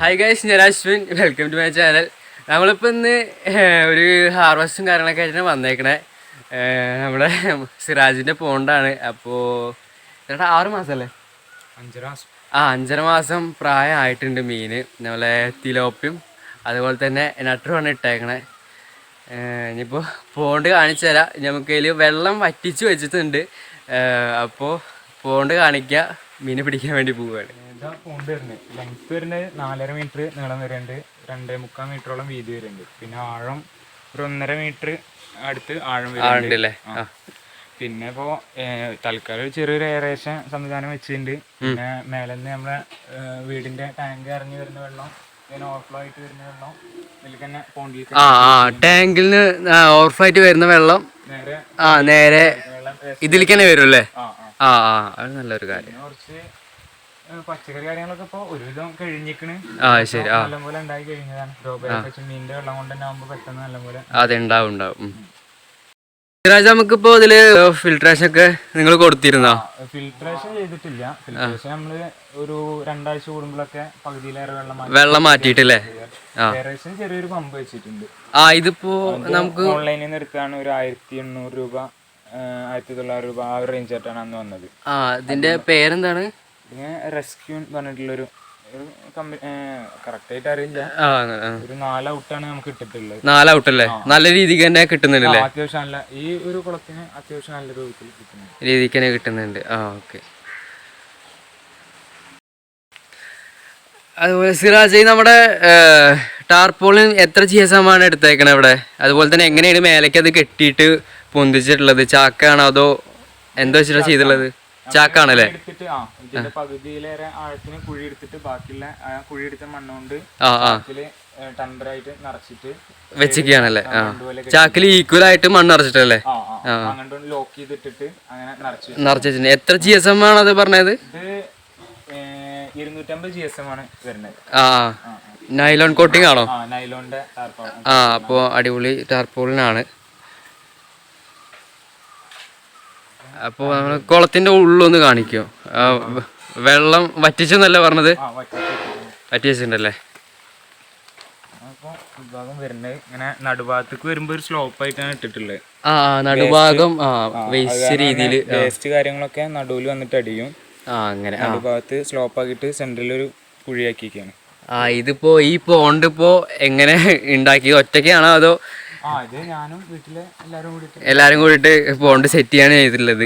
Hi guys, ഞാൻ Ashwin. Welcome to my channel. നമ്മളിപ്പോൾ ഇന്ന് ഒരു ഹാർവസ്റ്റും കാര്യങ്ങളൊക്കെ ആയിട്ടാണ് വന്നേക്കണേ. നമ്മുടെ സിറാജിൻ്റെ പോണ്ടാണ്. അപ്പോൾ ചേട്ടാ 6 മാസമല്ലേ? 5.5 മാസം. 5.5 മാസം പ്രായമായിട്ടുണ്ട് മീൻ. നമ്മളെ തിലോപ്പിയും അതുപോലെ തന്നെ നട്ടറുമാണ് ഇട്ടേക്കണേ. ഇനിയിപ്പോൾ പോണ്ട് കാണിച്ചു തരാം. നമുക്കതിൽ വെള്ളം വറ്റിച്ച് വെച്ചിട്ടുണ്ട്. അപ്പോൾ പോണ്ട് കാണിക്കുക, മീൻ പിടിക്കാൻ വേണ്ടി പോവുകയാണ്. ഇതാ പോണ്ട് വരുന്നത്. ലെങ്ത് വരുന്നത് 4.5 മീറ്റർ നീളം വരുന്നുണ്ട്, 2.25 മീറ്ററോളം വീതി വരുന്നുണ്ട്. പിന്നെ ആഴം ഒരു 1.5 മീറ്റർ അടുത്ത് ആഴം വരുന്നുണ്ട്. പിന്നെ ഇപ്പോൾ തൽക്കാലം ഒരു ചെറിയൊരു എയറേഷൻ സംവിധാനം വെച്ചിട്ടുണ്ട്. പിന്നെ മേലെ നിന്ന് നമ്മളെ വീടിന്റെ ടാങ്ക് ഇറങ്ങി വരുന്ന വെള്ളം, ഓവർഫ്ലോ ആയിട്ട് വരുന്ന വെള്ളം ഇതിലേക്ക് തന്നെ പോണ്ടിലേക്ക് ടാങ്കിൽ നിന്ന് ഓവർഫ്ലോ ആയിട്ട് വരുന്ന വെള്ളം നേരെ ഇതിലേക്ക് തന്നെ വരും അല്ലേ? അത് നല്ലൊരു കാര്യം. കുറച്ച് പച്ചക്കറി കാര്യങ്ങളൊക്കെ ഇപ്പൊ ഒരുവിധം കഴിഞ്ഞിക്കണ്. ശരി. നല്ലപോലെ ഉണ്ടായി കഴിഞ്ഞതാണ്. മീനിന്റെ വെള്ളം കൊണ്ട് തന്നെ ആകുമ്പോ പെട്ടെന്ന് നല്ലപോലെ അതെ ഉണ്ടാവും. നമുക്കിപ്പോ ഇതില് ഫിൽട്രേഷൻ ഒക്കെ നിങ്ങൾ കൊടുത്തിരുന്നോ? ഫിൽട്രേഷൻ ചെയ്തിട്ടില്ല. ഫിൽട്രേഷൻ നമ്മള് ഒരു 2 ആഴ്ച കൂടുമ്പോഴൊക്കെ പകുതിയിലേറെ വെള്ളം മാറ്റിയിട്ടില്ലേ? ഏകദേശം ചെറിയൊരു പമ്പ് വെച്ചിട്ടുണ്ട്. ഇതിപ്പോ നമുക്ക് ഓൺലൈനിൽ നിന്ന് എടുത്താണ്. ഒരു 1800 രൂപ 1900 രൂപ ആ ഒരു റേഞ്ച് ആയിട്ടാണ് അന്ന് വന്നത്. ഇതിന്റെ പേരെന്താണ്? പിന്നെ റെസ്ക്യൂ പറഞ്ഞിട്ടുള്ളൊരു കറക്റ്റ് ആയിട്ട് അറിയില്ല. ഒരു 4 ഔട്ടാണ് നമുക്ക് ഇട്ടിട്ടുള്ളത്. 4 ഔട്ടല്ലേ? നല്ല രീതിക്ക് തന്നെ കിട്ടുന്നുണ്ടല്ലേ? അത്യാവശ്യം നല്ല, ഈ ഒരു കുളത്തിന് അത്യാവശ്യം നല്ല രീതിക്ക് തന്നെ കിട്ടുന്നുണ്ട്. ഓക്കെ. അതുപോലെ സിറാജ്, നമ്മുടെ ടാർപോളിൻ എത്ര GSM ആണ് എടുത്തേക്കണേ ഇവിടെ? അതുപോലെ തന്നെ എങ്ങനെയാണ് മേലേക്ക് അത് കെട്ടിയിട്ട് പൊന്തിച്ചിട്ടുള്ളത്? ചാക്കാണോ അതോ എന്തോ വെച്ചിട്ടാ ചെയ്തിട്ടുള്ളത്? ചാക്കാണല്ലേ? ഇതിന്റെ പകുതിയിലേറെ ആഴത്തിന് കുഴി എടുത്തിട്ട് ബാക്കിയുള്ള കുഴി എടുത്ത മണ്ണുകൊണ്ട് ടെമ്പറായിട്ട് നിറച്ചിട്ട് വെച്ചിരിക്കുകയാണല്ലേ? ചാക്കിൽ ഈക്വൽ ആയിട്ട് മണ്ണ് നിറച്ചിട്ടല്ലേ? ലോക്ക് ചെയ്തിട്ടിട്ട് അങ്ങനെ നിറച്ചിട്ടുണ്ട്. എത്ര GSM ആണ് അത് പറഞ്ഞത്? ഇത് 250 GSM ആണ് വരുന്നത്. നൈലോൺ കോട്ടിംഗ് ആണോ? നൈലോണിന്റെ ടാർപോളിൻ. അപ്പോൾ അടിപൊളി ടാർപോളിനാണ്. അപ്പോൾ നമ്മൾ കുളത്തിന്റെ ഉള്ളൊന്ന് കാണിക്കോ? വെള്ളം വറ്റിച്ചെന്നല്ലേ പറഞ്ഞത്? വറ്റിച്ചിട്ടുണ്ടല്ലേ? ഇങ്ങനെ നടുഭാഗത്തേക്ക് വരുമ്പോ ഒരു സ്ലോപ്പ് ആയിട്ടാണ് ഇട്ടിട്ടുള്ളത്. നടുഭാഗം വേസ്റ്റ് രീതിയിൽ വേസ്റ്റ് കാര്യങ്ങളൊക്കെ നടുവിൽ വന്നിട്ട് അടിയും. അങ്ങനെ നടുഭാഗത്ത് സ്ലോപ്പ് ആക്കിയിട്ട് സെന്ററിൽ ഒരു കുഴിയാക്കിയിരിക്കുകയാണ്. ഇതിപ്പോ ഈ പോണ്ട് ഇപ്പോ എങ്ങനെ ഉണ്ടാക്കിയത്? ഒറ്റയ്ക്കാണോ അതോ ഞാനും വീട്ടിലെ എല്ലാരും കൂടിയിട്ട് പോണ്ട് സെറ്റ് ചെയ്യാണ് ചെയ്തിട്ടുള്ളത്?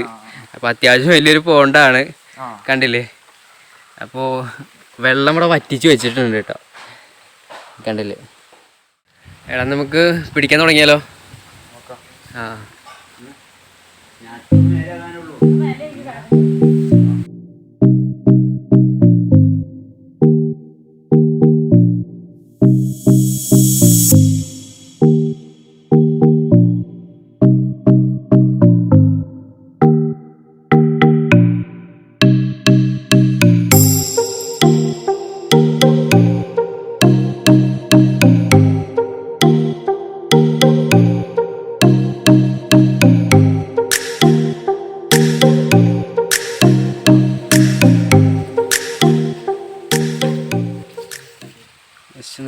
അപ്പൊ അത്യാവശ്യം വലിയൊരു പോണ്ടാണ്, കണ്ടില്ലേ? അപ്പോ വെള്ളം ഇവിടെ വറ്റിച്ച് വെച്ചിട്ടുണ്ട് കേട്ടോ, കണ്ടില്ലേ? എടാ നമുക്ക് പിടിക്കാൻ തുടങ്ങിയാലോ?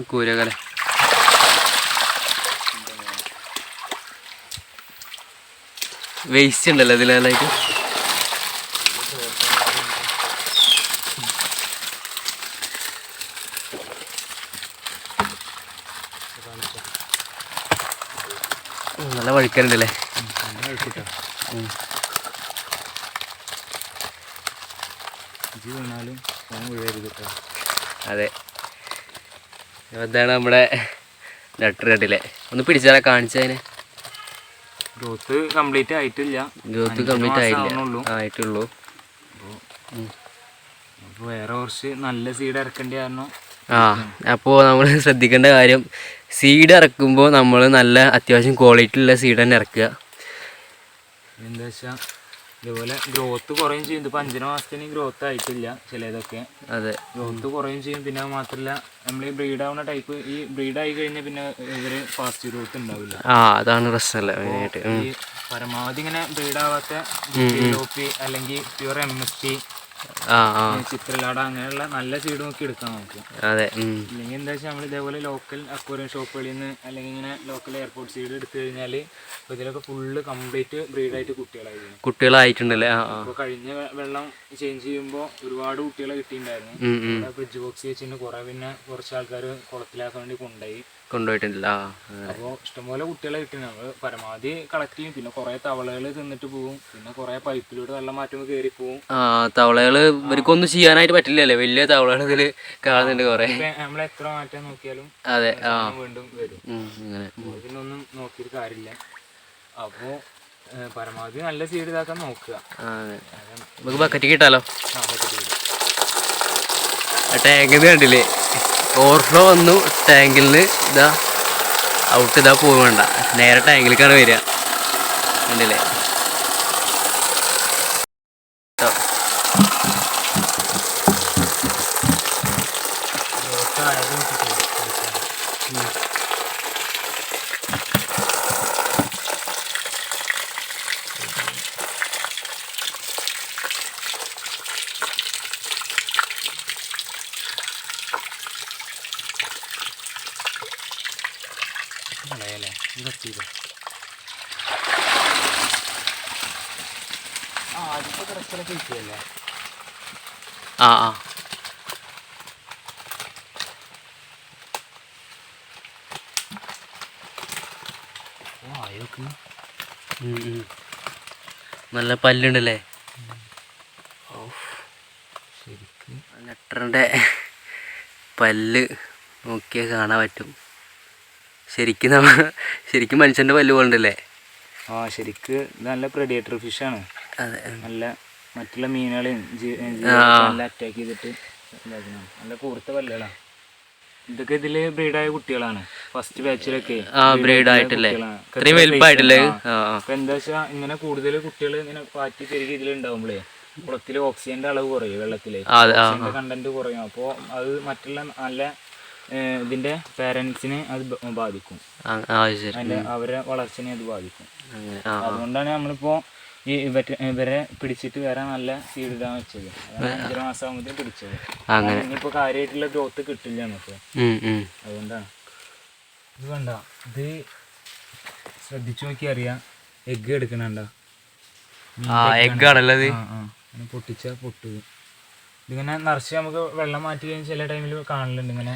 കൂരകല വേസ്റ്റ് ഉണ്ടല്ലോ ഇതിലായിട്ട്. നല്ല വഴിക്കാനുണ്ടല്ലേ? അതെ, അതാണ് നമ്മുടെ നട്ടർ കണ്ടില്ലേ? ഒന്ന് പിടിച്ചാൽ കാണിച്ചതിനെ. ഗ്രോത്ത് കംപ്ലീറ്റ് ആയിട്ടില്ല. ആയിട്ടുള്ളൂ. അപ്പോൾ വേറെ കുറച്ച് നല്ല സീഡ് ഇറക്കേണ്ടി കാരണം. അപ്പോൾ നമ്മൾ ശ്രദ്ധിക്കേണ്ട കാര്യം, സീഡ് ഇറക്കുമ്പോൾ നമ്മൾ നല്ല അത്യാവശ്യം ക്വാളിറ്റി ഉള്ള സീഡ് തന്നെ ഇറക്കുക. എന്താ വെച്ചാൽ ഇതുപോലെ ഗ്രോത്ത് കുറയും ചെയ്യും. ഇതിപ്പോൾ 5.5 മാസത്തിന് ഗ്രോത്ത് ആയിട്ടില്ല ചിലതൊക്കെ. അതെ, ഗ്രോത്ത് കുറയും ചെയ്യും. പിന്നെ മാത്രമല്ല, നമ്മൾ ഈ ബ്രീഡ് ആവുന്ന ടൈപ്പ്, ഈ ബ്രീഡ് ആയി കഴിഞ്ഞാൽ പിന്നെ ഇവര് ഫാസ്റ്റ് ഗ്രോത്ത് ഉണ്ടാവില്ല. അതാണ് പ്രശ്നമല്ലേ മെയിനായിട്ട്. ഈ പരമാവധി ഇങ്ങനെ ബ്രീഡ് ആവാത്ത അല്ലെങ്കിൽ പ്യുവർ MSP ചിത്രലാട അങ്ങനെയുള്ള നല്ല സീഡ് നോക്കി എടുക്കാം നമുക്ക്. അതെ. ഇല്ലെങ്കിൽ എന്താ വെച്ചാൽ നമ്മൾ ഇതേപോലെ ലോക്കൽ അക്വേറിയം ഷോപ്പുകളിൽ നിന്ന് അല്ലെങ്കിൽ ഇങ്ങനെ ലോക്കൽ എയർപോർട്ട് സീഡ് എടുത്തു കഴിഞ്ഞാൽ ഇതിലൊക്കെ ഫുള്ള് കംപ്ലീറ്റ് ബ്രീഡായിട്ട് കുട്ടികളായിട്ടുണ്ടല്ലേ. അപ്പോൾ കഴിഞ്ഞ വെള്ളം ചേഞ്ച് ചെയ്യുമ്പോൾ ഒരുപാട് കുട്ടികളെ കിട്ടിയിട്ടുണ്ടായിരുന്നു. ഫ്രിഡ്ജ് ബോക്സ് വെച്ചിട്ട് കുറെ പിന്നെ കുറച്ച് ആൾക്കാർ കുളത്തിലാക്കാൻ വേണ്ടി കൊണ്ടുപോയിട്ടുണ്ടല്ലോ. അപ്പോൾ ഇഷ്ടംപോലെ കുട്ടികളെ കിട്ടി. നമ്മൾ പരമാവധി കളക്ട് ചെയ്യും. പിന്നെ കുറെ തവളകൾ തിന്നിട്ട് പോകും. പിന്നെ കുറെ പൈപ്പിലൂടെ വെള്ളം മാറ്റുമ്പോൾ കയറി പോകും. തവളകള് ഇവർക്കൊന്നും ചെയ്യാനായിട്ട് പറ്റില്ലല്ലേ, വലിയ തവളകൾ ഇതില് കാണുന്നുണ്ട് കുറെ. നമ്മൾ എത്ര മാറ്റാൻ നോക്കിയാലും അതെ വീണ്ടും വരും. ഇതിനൊന്നും നോക്കിയിട്ട് കാര്യമില്ല. അപ്പോൾ പരമാവധി നല്ല സീഡ് ഇതാക്കാൻ നോക്കുക. നമുക്ക് ബക്കറ്റ് കിട്ടാലോ. ടാങ്കിൽ നിന്ന് കണ്ടില്ലേ, ഓവർഫ്ലോ വന്നു ടാങ്കിൽ നിന്ന്. ഇതാ ഔട്ട്, ഇതാ പോകണ്ട, നേരെ ടാങ്കിലേക്കാണ് വരിക. കണ്ടില്ലേ നല്ല പല്ലുണ്ടല്ലേ. നെട്ടറിൻ്റെ പല്ല് നോക്കിയാൽ കാണാൻ പറ്റും. ശരിക്കും മനുഷ്യൻ്റെ പല്ല് പോലുണ്ടല്ലേ. ശരിക്ക് നല്ല പ്രെഡേറ്റർ ഫിഷാണ്. അതെ, നല്ല മറ്റുള്ള മീനുകളെയും അറ്റാക്ക് ചെയ്തിട്ട് നല്ല കൂർത്ത പല്ലുകളാണ്. ഇതൊക്കെ ഇതില് ബ്രീഡായ കുട്ടികളാണ്. ഫസ്റ്റ് ബാച്ചിലൊക്കെ ബ്രീഡായിട്ടല്ലേ, അപ്പൊ എന്താ വെച്ചാ ഇങ്ങനെ കൂടുതൽ കുട്ടികൾ ഇങ്ങനെ പാറ്റി പെരുകി ഇതിലുണ്ടാവുമ്പോഴേ കുളത്തില് ഓക്സിജന്റെ അളവ് കുറയും, വെള്ളത്തില് ഓക്സിജന്റെ കണ്ടന്റ് കുറയും. അപ്പോൾ അത് മറ്റുള്ള നല്ല ഇതിന്റെ പേരൻസിനെ അത് ബാധിക്കും, അതിന്റെ അവരെ വളർച്ചനെ അത് ബാധിക്കും. അതുകൊണ്ടാണ് നമ്മളിപ്പോ ഈ ഇവരെ പിടിച്ചിട്ട് വേറെ നല്ല സീഡ് ഇടാൻ വെച്ചത്. 5 മാസം ആകുമ്പോഴത്തേക്കും പിടിച്ചത്. ഇനിയിപ്പോ കാര്യമായിട്ടുള്ള ഗ്രോത്ത് കിട്ടില്ല നമുക്ക്, അതുകൊണ്ടാണ്. ഇത് വേണ്ട, ഇത് ശ്രദ്ധിച്ചു നോക്കി അറിയാം. എഗ്ഗ് എടുക്കണണ്ട, എഗ്ഗാണല്ലത്. പൊട്ടിച്ച പൊട്ടുക. ഇതിങ്ങനെ നിറച്ച് നമുക്ക് വെള്ളം മാറ്റി കഴിഞ്ഞാൽ ചില ടൈമിൽ കാണലുണ്ട് ഇങ്ങനെ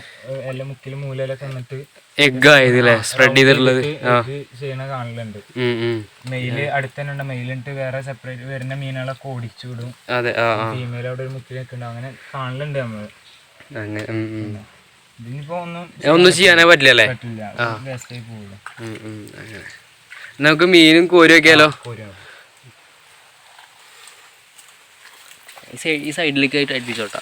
എല്ലാ മുക്കിലും മൂലയിലൊക്കെ വന്നിട്ട് സ്പ്രെഡ് ചെയ്തിട്ടുള്ളത് ചെയ്യണ കാണലുണ്ട്. മെയില് അടുത്ത് തന്നെ ഉണ്ട്. മെയിലിട്ട് വേറെ സെപ്പറേറ്റ് വരുന്ന മീനുകളൊക്കെ ഓടിച്ചു വിടും. ഫീമെയിൽ അവിടെ ഒരു മുക്കിൽ നിൽക്കുന്നുണ്ട്. അങ്ങനെ കാണലുണ്ട് നമ്മള്. ഇതിനിപ്പോ ഒന്നും ചെയ്യാനേ പറ്റില്ല, വേസ്റ്റായി പോവില്ല. നമുക്ക് മീനും കോരി വെക്കാലോ. ഈ സൈഡിലേക്ക് ആയിട്ട് അടുപ്പിച്ചോട്ടാ.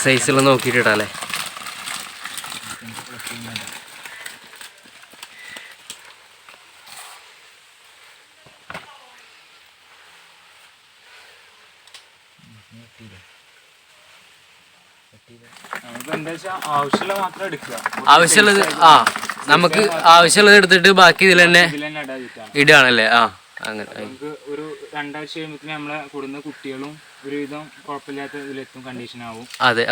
സൈസുള്ള നോക്കിയിട്ടാലേ. ആവശ്യമുള്ളത് നമുക്ക് ആവശ്യമുള്ളത് എടുത്തിട്ട് ബാക്കി ഇതിൽ തന്നെ ഇടുകയാണല്ലേ. അങ്ങനെ ഒരു 2 ആഴ്ച കഴിയുമ്പോൾ നമ്മളെ കൂടുന്ന കുട്ടികളും ഒരുവിധം കുഴപ്പമില്ലാത്ത ഇതിലെത്തും കണ്ടീഷൻ ആവും. അതെ.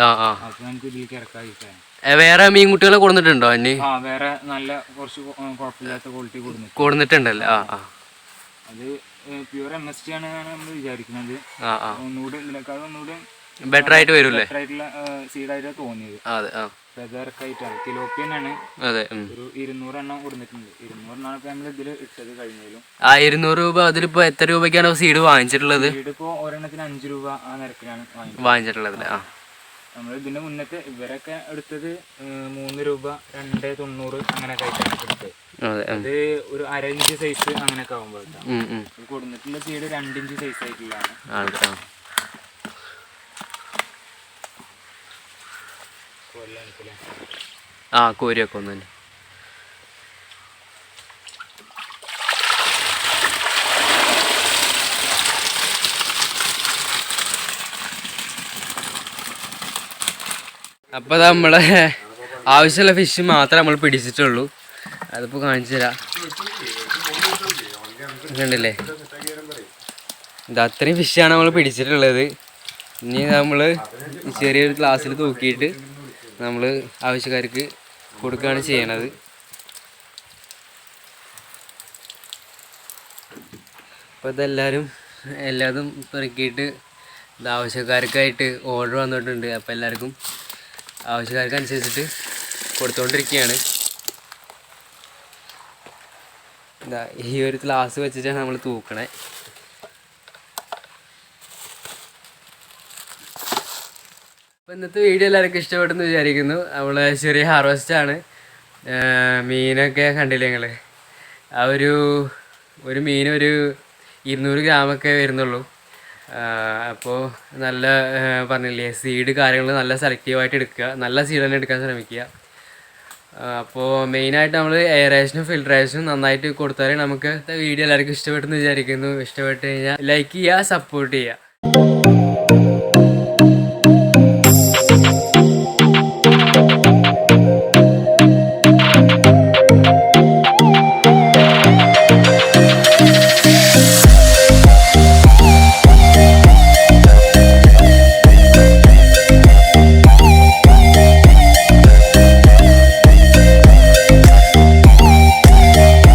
അപ്പൊ നമുക്ക് ഇതിലേക്ക് ഇറക്കാതിരിക്കാൻ. വേറെ മീൻകുട്ടികളെ കൊടുത്തിട്ടുണ്ടോ അന്നെ? വേറെ നല്ല കുറച്ച് കുഴപ്പമില്ലാത്ത ക്വാളിറ്റി കൊടുത്തിട്ടുണ്ടല്ലേ? അത് പ്യൂർ MST ആണ് നമ്മൾ വിചാരിക്കുന്നത്. ഒന്നുകൂടി ഇതിനേക്കാൾ ഒന്നുകൂടി ബെറ്റർ ആയിട്ട് വരൂല്ലേ? ബെറ്റർ ആയിട്ടുള്ള സീഡായിട്ടാണ് തോന്നിയത്. ഫെദർക്കായിട്ടാണ് തിലോപ്പിയനാണ്. ഒരു 200 എണ്ണം കൊടുത്തിട്ടുണ്ട്. 200 എണ്ണമാണ് ഇപ്പൊ നമ്മൾ ഇതിൽ ഇട്ടത് കഴിഞ്ഞാലും. 200 രൂപ. അതിലിപ്പോ എത്ര രൂപയ്ക്കാണ് സീഡ് വാങ്ങിച്ചിട്ടുള്ളത്? സീഡ് ഇപ്പോ ഒരെണ്ണത്തിന് 5 രൂപ ആ നിരക്കിലാണ് വാങ്ങിച്ചിട്ടുള്ളത്. നമ്മൾ ഇതിന്റെ മുന്നത്തെ ഇവരൊക്കെ എടുത്തത് 3 രൂപ 2.90 അങ്ങനെയൊക്കെ ആയിട്ടാണ് എടുത്തത്. അത് ഒരു 1/2 ഇഞ്ച് സൈസ് അങ്ങനെയൊക്കെ ആകുമ്പോഴാണ് കൊടുത്തിട്ടുള്ള സീഡ് 2 ഇഞ്ച് സൈസ് ആയിട്ടുള്ളതാണ്. കോരിയൊക്കെ ഒന്ന് തന്നെ. അപ്പോൾ നമ്മളെ ആവശ്യമുള്ള ഫിഷ് മാത്രമേ നമ്മൾ പിടിച്ചിട്ടുള്ളൂ. അതിപ്പോൾ കാണിച്ചു തരാം. കണ്ടില്ലേ, ഇത് അത്രയും ഫിഷാണ് നമ്മൾ പിടിച്ചിട്ടുള്ളത്. ഇനി നമ്മൾ ചെറിയൊരു ഗ്ലാസ്സിൽ തൂക്കിയിട്ട് നമ്മൾ ആവശ്യക്കാർക്ക് കൊടുക്കുകയാണ് ചെയ്യണത്. അപ്പോൾ എല്ലാതും പെറുക്കിയിട്ട് ഇത് ആവശ്യക്കാർക്കായിട്ട് ഓർഡർ വന്നിട്ടുണ്ട്. അപ്പോൾ എല്ലാവർക്കും ആവശ്യക്കാർക്ക് അനുസരിച്ചിട്ട് കൊടുത്തുകൊണ്ടിരിക്കുകയാണ്. ഈ ഒരു ഗ്ലാസ് വെച്ചിട്ടാണ് നമ്മൾ തൂക്കണേ. അപ്പോൾ ഇന്നത്തെ വീഡിയോ എല്ലാവർക്കും ഇഷ്ടപ്പെട്ടെന്ന് വിചാരിക്കുന്നു. നമ്മൾ ചെറിയ ഹാർവെസ്റ്റാണ്. മീനൊക്കെ കണ്ടില്ലേ നിങ്ങൾ? ഒരു മീൻ ഒരു 200 ഗ്രാമൊക്കെ വരുന്നുള്ളൂ. അപ്പോൾ നല്ല പറഞ്ഞില്ലേ, സീഡ് കാര്യങ്ങൾ നല്ല സെലക്റ്റീവായിട്ട് എടുക്കുക, നല്ല സീഡ് തന്നെ എടുക്കാൻ ശ്രമിക്കുക. അപ്പോൾ മെയിനായിട്ട് നമ്മൾ എയറേഷനും ഫിൽട്രേഷനും നന്നായിട്ട് കൊടുത്താലേ നമുക്ക് വീഡിയോ എല്ലാവർക്കും ഇഷ്ടപ്പെട്ടെന്ന് വിചാരിക്കുന്നു. ഇഷ്ടപ്പെട്ട് കഴിഞ്ഞാൽ ലൈക്ക് ചെയ്യുക, സപ്പോർട്ട് ചെയ്യുക.